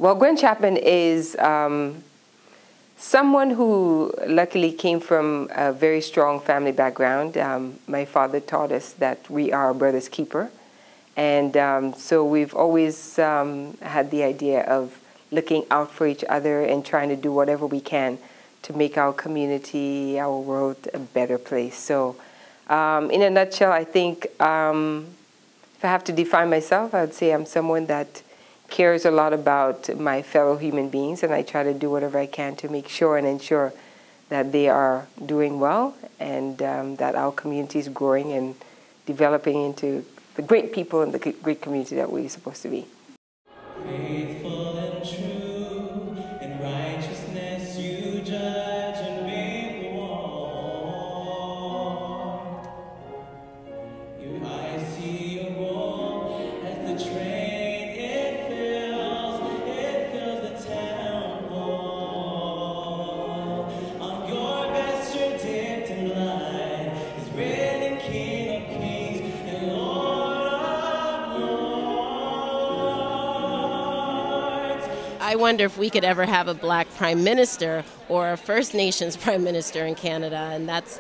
Well, Gwen Chapman is someone who luckily came from a very strong family background. My father taught us that we are a brother's keeper. And so we've always had the idea of looking out for each other and trying to do whatever we can to make our community, our world a better place. So in a nutshell, I think if I have to define myself, I would say I'm someone that cares a lot about my fellow human beings, and I try to do whatever I can to make sure and ensure that they are doing well and that our community is growing and developing into the great people and the great community that we're supposed to be. Faithful and true, in righteousness you judge and make war. Your eyes see your role as the train, it fills the town hall. On your vesture dipped in blood is written King of Kings and Lord of Lords. I wonder if we could ever have a black prime minister or a First Nations prime minister in Canada, and that's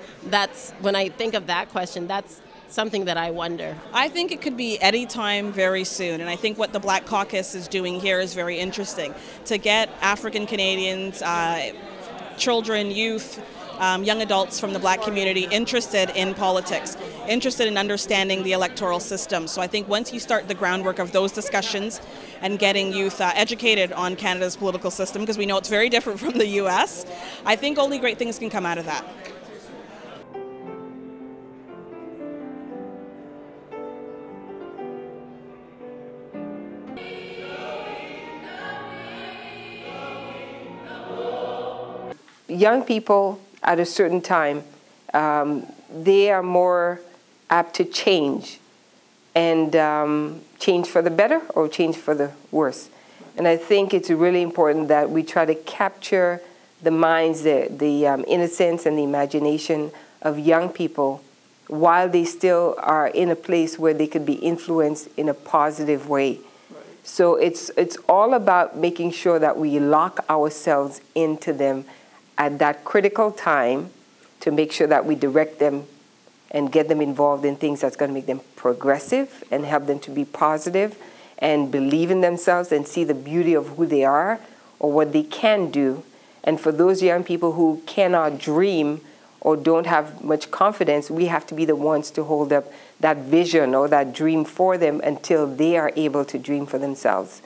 when I think of that question, that's something that I wonder. I think it could be any time very soon, and I think what the Black Caucus is doing here is very interesting, to get African Canadians, children, youth, young adults from the black community interested in politics, interested in understanding the electoral system. So I think once you start the groundwork of those discussions and getting youth educated on Canada's political system, because we know it's very different from the US, I think only great things can come out of that. Young people at a certain time, they are more apt to change, and change for the better or change for the worse. And I think it's really important that we try to capture the minds, the innocence and the imagination of young people while they still are in a place where they could be influenced in a positive way. So it's all about making sure that we lock ourselves into them at that critical time to make sure that we direct them and get them involved in things that's going to make them progressive and help them to be positive and believe in themselves and see the beauty of who they are or what they can do. And for those young people who cannot dream or don't have much confidence, we have to be the ones to hold up that vision or that dream for them until they are able to dream for themselves.